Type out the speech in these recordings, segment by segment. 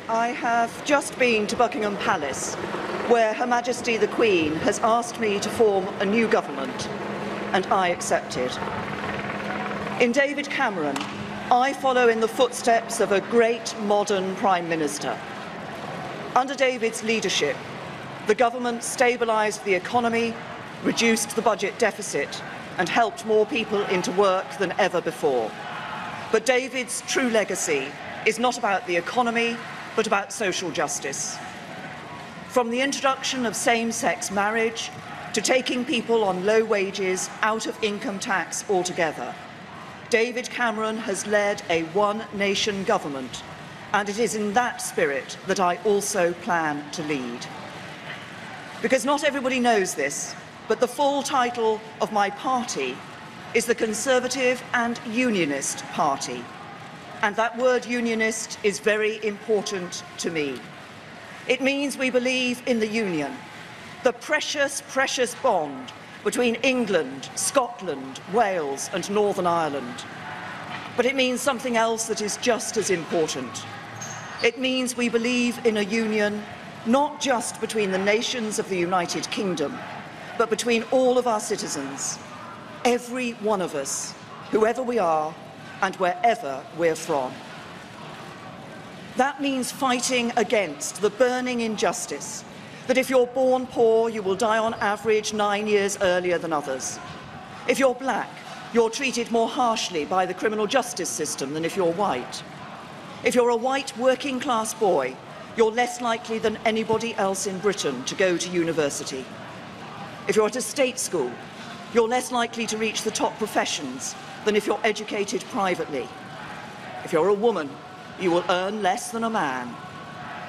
I have just been to Buckingham Palace, where Her Majesty the Queen has asked me to form a new government, and I accepted. In David Cameron, I follow in the footsteps of a great modern Prime Minister. Under David's leadership, the government stabilised the economy, reduced the budget deficit, and helped more people into work than ever before. But David's true legacy is not about the economy, but about social justice. From the introduction of same-sex marriage to taking people on low wages out of income tax altogether, David Cameron has led a one-nation government, and it is in that spirit that I also plan to lead. Because not everybody knows this, but the full title of my party is the Conservative and Unionist Party. And that word unionist is very important to me. It means we believe in the Union, the precious, precious bond between England, Scotland, Wales and Northern Ireland. But it means something else that is just as important. It means we believe in a union not just between the nations of the United Kingdom, but between all of our citizens, every one of us, whoever we are, and wherever we're from. That means fighting against the burning injustice that if you're born poor, you will die on average 9 years earlier than others. If you're black, you're treated more harshly by the criminal justice system than if you're white. If you're a white working-class boy, you're less likely than anybody else in Britain to go to university. If you're at a state school, you're less likely to reach the top professions than if you're educated privately. If you're a woman, you will earn less than a man.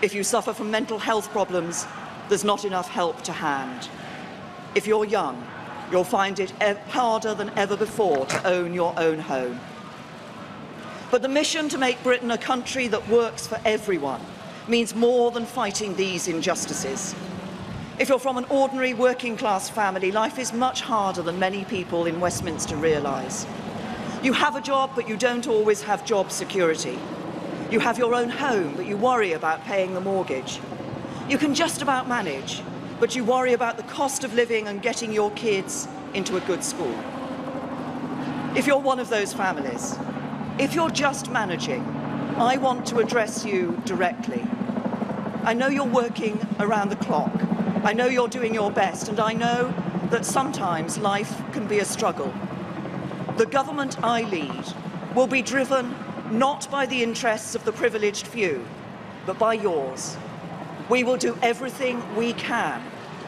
If you suffer from mental health problems, there's not enough help to hand. If you're young, you'll find it harder than ever before to own your own home. But the mission to make Britain a country that works for everyone means more than fighting these injustices. If you're from an ordinary working-class family, life is much harder than many people in Westminster realise. You have a job, but you don't always have job security. You have your own home, but you worry about paying the mortgage. You can just about manage, but you worry about the cost of living and getting your kids into a good school. If you're one of those families, if you're just managing, I want to address you directly. I know you're working around the clock. I know you're doing your best, and I know that sometimes life can be a struggle. The government I lead will be driven not by the interests of the privileged few, but by yours. We will do everything we can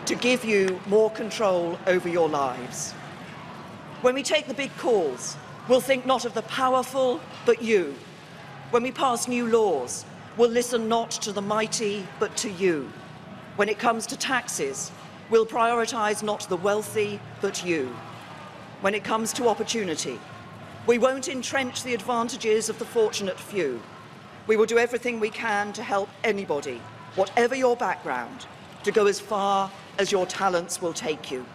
to give you more control over your lives. When we take the big calls, we'll think not of the powerful, but you. When we pass new laws, we'll listen not to the mighty, but to you. When it comes to taxes, we'll prioritise not the wealthy, but you. When it comes to opportunity, we won't entrench the advantages of the fortunate few. We will do everything we can to help anybody, whatever your background, to go as far as your talents will take you.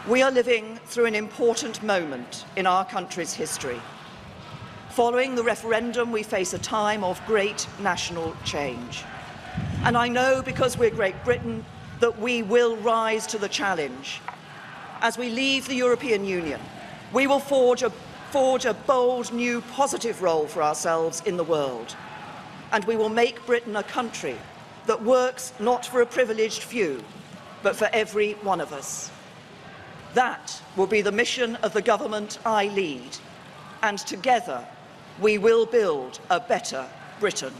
We are living through an important moment in our country's history. Following the referendum, we face a time of great national change. And I know, because we're Great Britain, that we will rise to the challenge. As we leave the European Union, we will forge a bold, new, positive role for ourselves in the world. And we will make Britain a country that works not for a privileged few, but for every one of us. That will be the mission of the government I lead, and together we will build a better Britain.